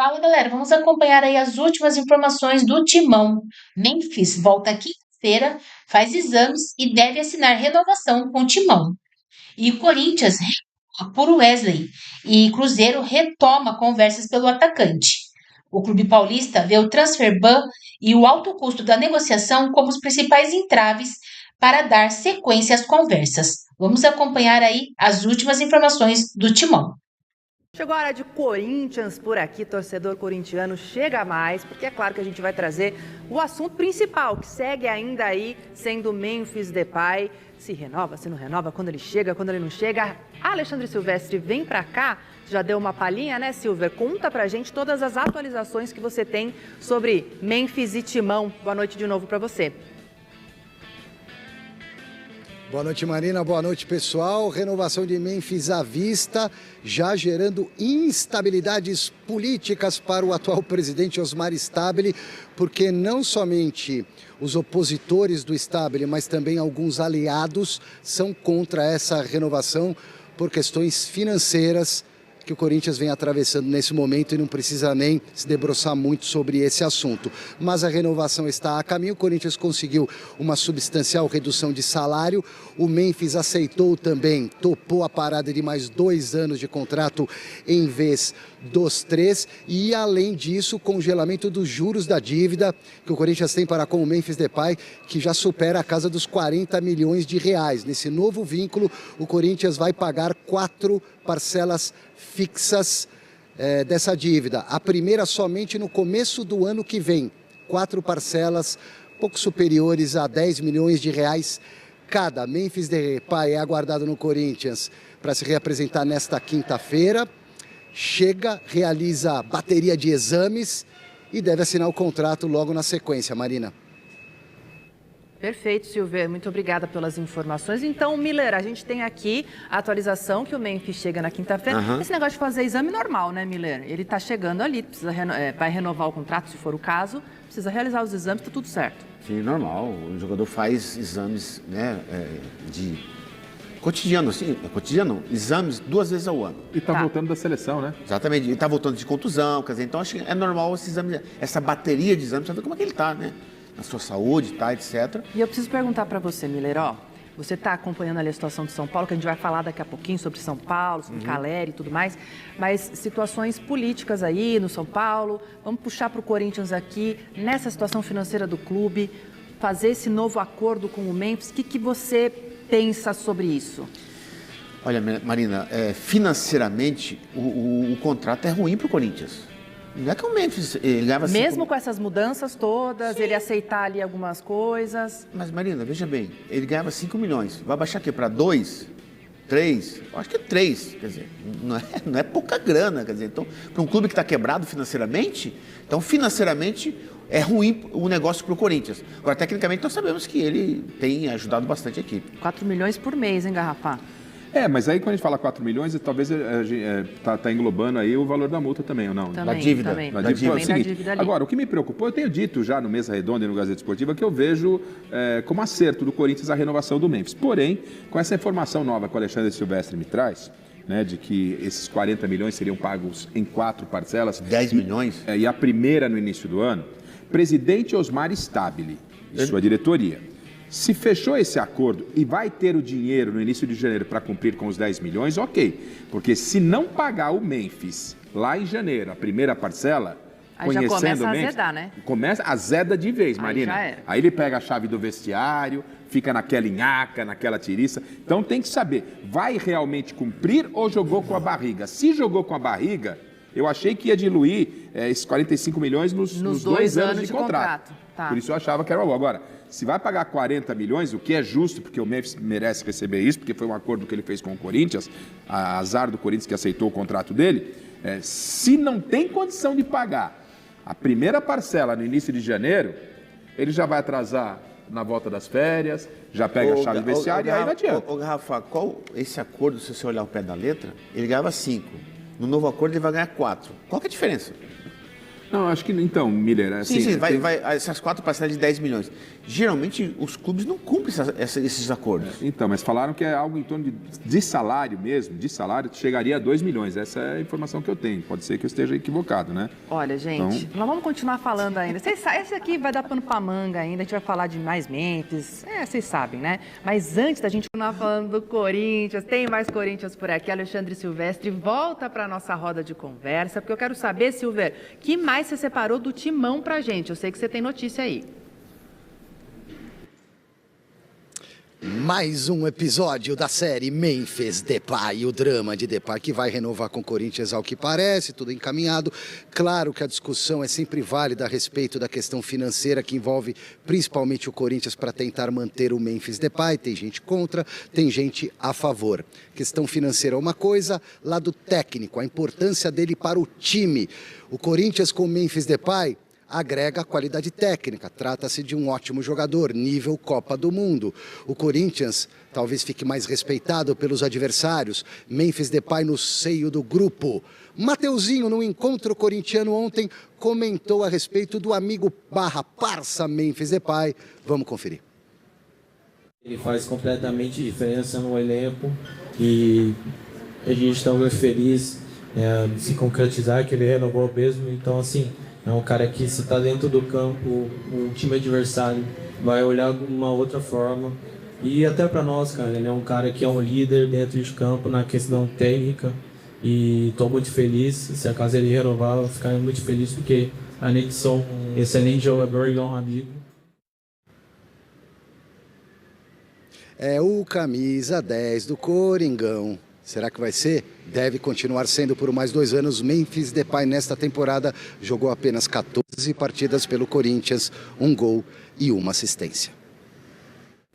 Fala, galera, vamos acompanhar aí as últimas informações do Timão. Memphis volta quinta-feira, faz exames e deve assinar renovação com o Timão. E o Corinthians recua por Wesley e Cruzeiro retoma conversas pelo atacante. O clube paulista vê o transfer ban e o alto custo da negociação como os principais entraves para dar sequência às conversas. Vamos acompanhar aí as últimas informações do Timão. Chegou a hora de Corinthians por aqui, torcedor corintiano, chega mais, porque é claro que a gente vai trazer o assunto principal, que segue ainda aí sendo Memphis Depay. Se renova, se não renova, quando ele chega, quando ele não chega. Alexandre Silvestre vem pra cá, já deu uma palhinha, né, Silver? Conta pra gente todas as atualizações que você tem sobre Memphis e Timão. Boa noite de novo pra você. Boa noite, Marina. Boa noite, pessoal. Renovação de Memphis à vista, já gerando instabilidades políticas para o atual presidente Osmar Stabile, porque não somente os opositores do Stabile, mas também alguns aliados são contra essa renovação por questões financeiras que o Corinthians vem atravessando nesse momento e não precisa nem se debruçar muito sobre esse assunto. Mas a renovação está a caminho, o Corinthians conseguiu uma substancial redução de salário, o Memphis aceitou também, topou a parada de mais 2 anos de contrato em vez dos 3, e além disso, o congelamento dos juros da dívida que o Corinthians tem para com o Memphis Depay, que já supera a casa dos 40 milhões de reais. Nesse novo vínculo, o Corinthians vai pagar 4 parcelas fixas dessa dívida. A primeira somente no começo do ano que vem. 4 parcelas, pouco superiores a 10 milhões de reais cada. Memphis Depay é aguardado no Corinthians para se reapresentar nesta quinta-feira. Chega, realiza bateria de exames e deve assinar o contrato logo na sequência, Marina. Perfeito, Silver. Muito obrigada pelas informações. Então, Miller, a gente tem aqui a atualização que o Memphis chega na quinta-feira. Esse negócio de fazer exame normal, né, Miller? Ele está chegando ali, vai renovar o contrato, se for o caso, precisa realizar os exames, está tudo certo. Sim, normal. O jogador faz exames, né, de cotidiano, assim, cotidiano, exames 2 vezes ao ano. E está voltando da seleção, né? Exatamente, e está voltando de contusão, quer dizer, então acho que é normal esse exame, essa bateria de exames, saber como é que ele está, né? Na sua saúde, tá, etc. E eu preciso perguntar para você, Miller, ó, você está acompanhando ali a situação de São Paulo, que a gente vai falar daqui a pouquinho sobre São Paulo, sobre Caleri e tudo mais, mas situações políticas aí no São Paulo, vamos puxar para o Corinthians aqui, nessa situação financeira do clube, fazer esse novo acordo com o Memphis, o que você pensa sobre isso? Olha, Marina, financeiramente o contrato é ruim para o Corinthians. Não é que o Memphis ele ganhava mesmo com essas mudanças todas, sim, ele aceitar ali algumas coisas. Mas, Marina, veja bem, ele ganhava 5 milhões. Vai baixar aqui para 2, 3? Eu acho que é 3. Quer dizer, não é pouca grana. Quer dizer, então, para um clube que está quebrado financeiramente, então financeiramente é ruim o negócio para o Corinthians. Agora, tecnicamente, nós sabemos que ele tem ajudado bastante a equipe. 4 milhões por mês, hein, Garrafá? Mas aí quando a gente fala 4 milhões, talvez tá englobando aí o valor da multa também, ou não? Também, da dívida. Também. Da dívida ali. Agora, o que me preocupou, eu tenho dito já no Mesa Redonda e no Gazeta Esportiva que eu vejo como acerto do Corinthians a renovação do Memphis. Porém, com essa informação nova que o Alexandre Silvestre me traz, né, de que esses 40 milhões seriam pagos em 4 parcelas. 10 milhões? E a primeira no início do ano, presidente Osmar Stabile e sua diretoria, se fechou esse acordo e vai ter o dinheiro no início de janeiro para cumprir com os 10 milhões, ok. Porque se não pagar o Memphis lá em janeiro, a primeira parcela, aí já começa a azedar, né? Começa a azeda de vez, Marina. Aí ele pega a chave do vestiário, fica naquela nhaca, naquela tiriça. Então tem que saber, vai realmente cumprir ou jogou com a barriga? Se jogou com a barriga, eu achei que ia diluir esses 45 milhões nos 2 anos de contrato. Tá. Por isso eu achava que era bom. Agora, se vai pagar 40 milhões, o que é justo, porque o Memphis merece receber isso, porque foi um acordo que ele fez com o Corinthians, azar do Corinthians que aceitou o contrato dele, se não tem condição de pagar a primeira parcela no início de janeiro, ele já vai atrasar na volta das férias, já pega a chave do vestiário e aí não adianta. Rafa, qual esse acordo, se você olhar o pé da letra, ele ganhava 5. No novo acordo ele vai ganhar 4. Qual que é a diferença? Não, acho que então, Miller, assim... Sim, essas 4 parcelas de 10 milhões. Geralmente, os clubes não cumprem esses acordos. Então, mas falaram que é algo em torno de salário mesmo, chegaria a 2 milhões. Essa é a informação que eu tenho. Pode ser que eu esteja equivocado, né? Olha, gente, nós vamos continuar falando ainda. Esse aqui vai dar pano pra manga ainda, a gente vai falar de mais Memphis, vocês sabem, né? Mas antes da gente continuar falando do Corinthians, tem mais Corinthians por aqui, Alexandre Silvestre, volta pra nossa roda de conversa, porque eu quero saber, Silver, que mais você separou do Timão pra gente? Eu sei que você tem notícia aí. Mais um episódio da série Memphis Depay, o drama de Depay que vai renovar com o Corinthians ao que parece, tudo encaminhado. Claro que a discussão é sempre válida a respeito da questão financeira que envolve principalmente o Corinthians para tentar manter o Memphis Depay. Tem gente contra, tem gente a favor. Questão financeira é uma coisa, lado técnico, a importância dele para o time. O Corinthians com o Memphis Depay agrega qualidade técnica, trata-se de um ótimo jogador, nível Copa do Mundo. O Corinthians talvez fique mais respeitado pelos adversários, Memphis Depay no seio do grupo. Mateuzinho, no encontro corintiano ontem, comentou a respeito do amigo /parça Memphis Depay. Vamos conferir. Ele faz completamente diferença no elenco e a gente está muito feliz de se concretizar que ele renovou mesmo, então assim... É um cara que, se está dentro do campo, o time adversário vai olhar de uma outra forma. E até para nós, cara, ele é um cara que é um líder dentro de campo na questão técnica. E estou muito feliz, se acaso ele renovar, eu vou ficar muito feliz, porque além de ser um excelente jogador e um amigo. É o camisa 10 do Coringão. Será que vai ser? Deve continuar sendo por mais 2 anos. Memphis Depay nesta temporada jogou apenas 14 partidas pelo Corinthians, 1 gol e 1 assistência.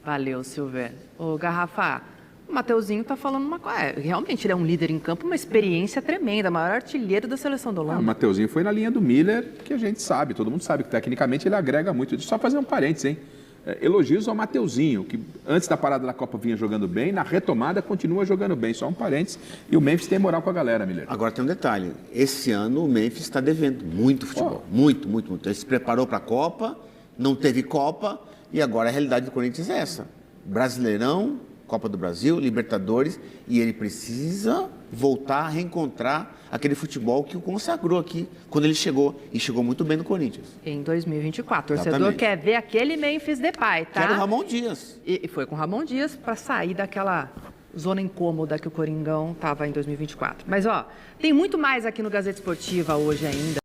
Valeu, Silver. Ô, Garrafa, o Mateuzinho tá falando uma coisa. Realmente ele é um líder em campo, uma experiência tremenda, maior artilheiro da seleção da Holanda. O Mateuzinho foi na linha do Miller, que a gente sabe, todo mundo sabe que tecnicamente ele agrega muito. Deixa eu só fazer um parênteses, hein? Elogios ao Mateuzinho, que antes da parada da Copa vinha jogando bem, na retomada continua jogando bem, só um parênteses, e o Memphis tem moral com a galera, Miller. Agora tem um detalhe, esse ano o Memphis está devendo muito futebol, muito. Ele se preparou para a Copa, não teve Copa, e agora a realidade do Corinthians é essa, Brasileirão, Copa do Brasil, Libertadores, e ele precisa voltar a reencontrar aquele futebol que o consagrou aqui quando ele chegou, e chegou muito bem no Corinthians. Em 2024. O torcedor Exatamente. quer ver aquele Memphis Depay, tá? Que era o Ramon Dias. E foi com o Ramon Dias para sair daquela zona incômoda que o Coringão estava em 2024. Mas, ó, tem muito mais aqui no Gazeta Esportiva hoje ainda.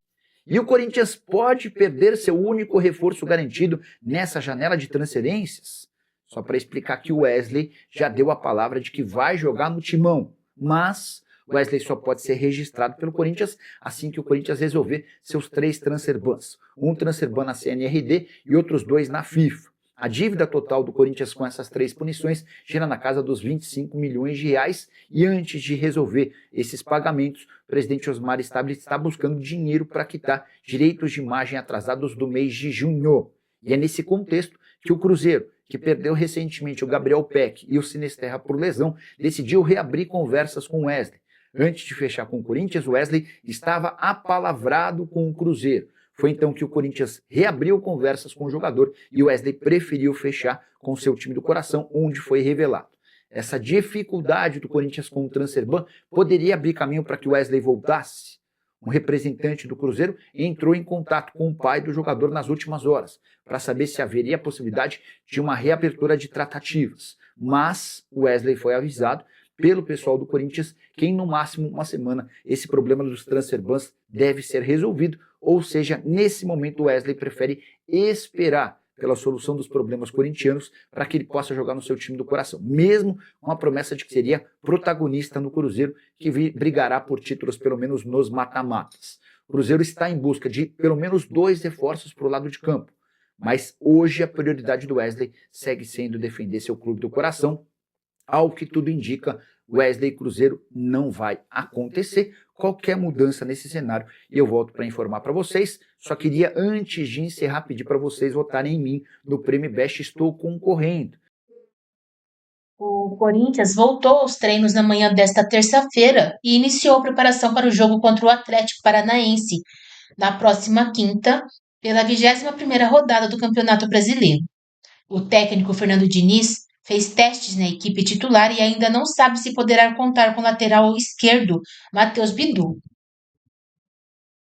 E o Corinthians pode perder seu único reforço garantido nessa janela de transferências? Só para explicar que o Wesley já deu a palavra de que vai jogar no Timão, mas o Wesley só pode ser registrado pelo Corinthians assim que o Corinthians resolver seus 3 transfer bans. Um transfer ban na CNRD e outros 2 na FIFA. A dívida total do Corinthians com essas 3 punições gira na casa dos 25 milhões de reais e antes de resolver esses pagamentos, o presidente Osmar Stabile está buscando dinheiro para quitar direitos de imagem atrasados do mês de junho. E é nesse contexto que o Cruzeiro, que perdeu recentemente o Gabriel Peck e o Sinisterra por lesão, decidiu reabrir conversas com o Wesley. Antes de fechar com o Corinthians, o Wesley estava apalavrado com o Cruzeiro. Foi então que o Corinthians reabriu conversas com o jogador e o Wesley preferiu fechar com o seu time do coração, onde foi revelado. Essa dificuldade do Corinthians com o transfer ban poderia abrir caminho para que o Wesley voltasse. Um representante do Cruzeiro entrou em contato com o pai do jogador nas últimas horas para saber se haveria a possibilidade de uma reabertura de tratativas. Mas o Wesley foi avisado pelo pessoal do Corinthians que em no máximo uma semana esse problema dos transfer bans deve ser resolvido, ou seja, nesse momento o Wesley prefere esperar pela solução dos problemas corintianos para que ele possa jogar no seu time do coração, mesmo com a promessa de que seria protagonista no Cruzeiro, que brigará por títulos pelo menos nos mata-matas. O Cruzeiro está em busca de pelo menos 2 reforços para o lado de campo, mas hoje a prioridade do Wesley segue sendo defender seu clube do coração. Ao que tudo indica, Wesley e Cruzeiro não vai acontecer qualquer mudança nesse cenário e eu volto para informar para vocês. Só queria, antes de encerrar, pedir para vocês votarem em mim no Prêmio Best. Estou concorrendo. O Corinthians voltou aos treinos na manhã desta terça-feira e iniciou a preparação para o jogo contra o Atlético Paranaense. na próxima quinta, pela 21ª rodada do Campeonato Brasileiro. O técnico Fernando Diniz fez testes na equipe titular e ainda não sabe se poderá contar com o lateral esquerdo Matheus Bidu.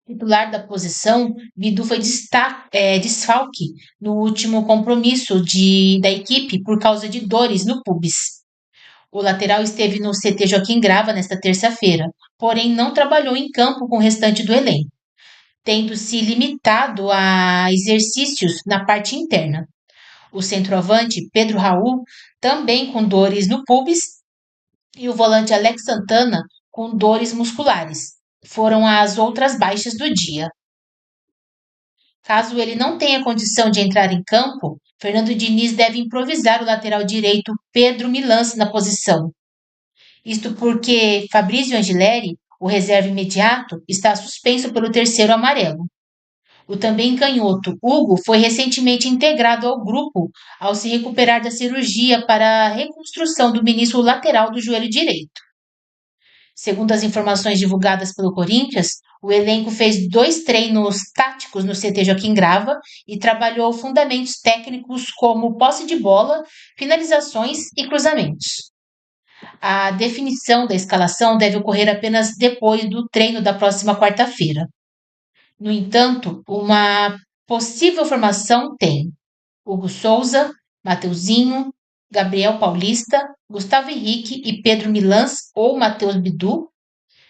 Titular da posição, Bidu foi desfalque no último compromisso da equipe por causa de dores no pubis. O lateral esteve no CT Joaquim Grava nesta terça-feira, porém não trabalhou em campo com o restante do elenco, tendo se limitado a exercícios na parte interna. O centroavante Pedro Raul, também com dores no pubis, e o volante Alex Santana, com dores musculares, foram as outras baixas do dia. Caso ele não tenha condição de entrar em campo, Fernando Diniz deve improvisar o lateral direito Pedro Milans na posição. Isto porque Fabrício Angileri, o reserva imediato, está suspenso pelo 3º amarelo. O também canhoto Hugo foi recentemente integrado ao grupo ao se recuperar da cirurgia para a reconstrução do menisco lateral do joelho direito. Segundo as informações divulgadas pelo Corinthians, o elenco fez 2 treinos táticos no CT Joaquim Grava e trabalhou fundamentos técnicos como posse de bola, finalizações e cruzamentos. A definição da escalação deve ocorrer apenas depois do treino da próxima quarta-feira. No entanto, uma possível formação tem Hugo Souza, Mateuzinho, Gabriel Paulista, Gustavo Henrique e Pedro Milans ou Matheus Bidu,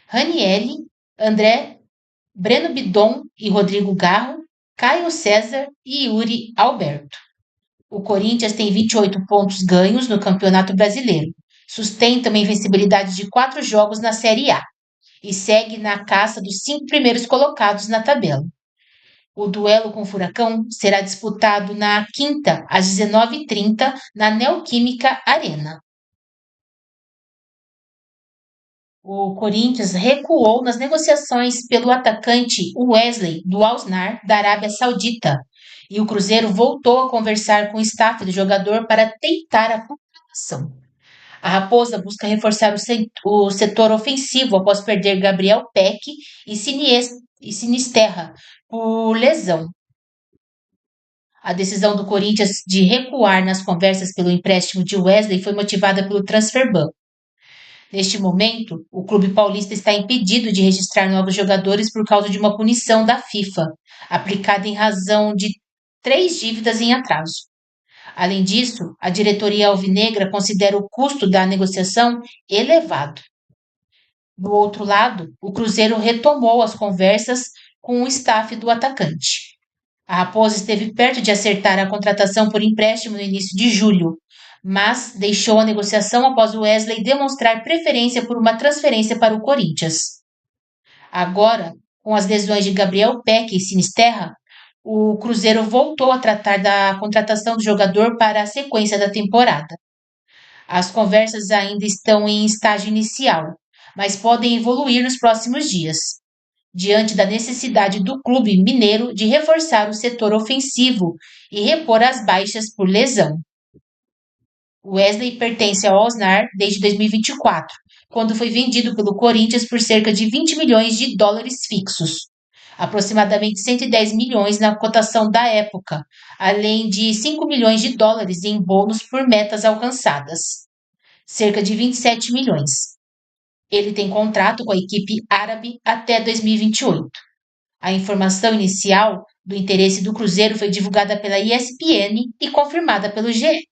Ranieri, André, Breno Bidon e Rodrigo Garro, Caio César e Yuri Alberto. O Corinthians tem 28 pontos ganhos no Campeonato Brasileiro, sustenta uma invencibilidade de 4 jogos na Série A e segue na caça dos 5 primeiros colocados na tabela. O duelo com o Furacão será disputado na quinta, às 19h30, na Neoquímica Arena. O Corinthians recuou nas negociações pelo atacante Wesley do Al-Nassr da Arábia Saudita e o Cruzeiro voltou a conversar com o staff do jogador para tentar a contratação. A Raposa busca reforçar o setor ofensivo após perder Gabriel Peck e Sinisterra por lesão. A decisão do Corinthians de recuar nas conversas pelo empréstimo de Wesley foi motivada pelo Transferban. Neste momento, o clube paulista está impedido de registrar novos jogadores por causa de uma punição da FIFA, aplicada em razão de 3 dívidas em atraso. Além disso, a diretoria alvinegra considera o custo da negociação elevado. Do outro lado, o Cruzeiro retomou as conversas com o staff do atacante. A Raposa esteve perto de acertar a contratação por empréstimo no início de julho, mas deixou a negociação após o Wesley demonstrar preferência por uma transferência para o Corinthians. Agora, com as lesões de Gabriel Peck e Sinisterra, o Cruzeiro voltou a tratar da contratação do jogador para a sequência da temporada. As conversas ainda estão em estágio inicial, mas podem evoluir nos próximos dias, diante da necessidade do clube mineiro de reforçar o setor ofensivo e repor as baixas por lesão. Wesley pertence ao Al-Nassr desde 2024, quando foi vendido pelo Corinthians por cerca de 20 milhões de dólares fixos, aproximadamente 110 milhões na cotação da época, além de 5 milhões de dólares em bônus por metas alcançadas, cerca de 27 milhões. Ele tem contrato com a equipe árabe até 2028. A informação inicial do interesse do Cruzeiro foi divulgada pela ESPN e confirmada pelo GE.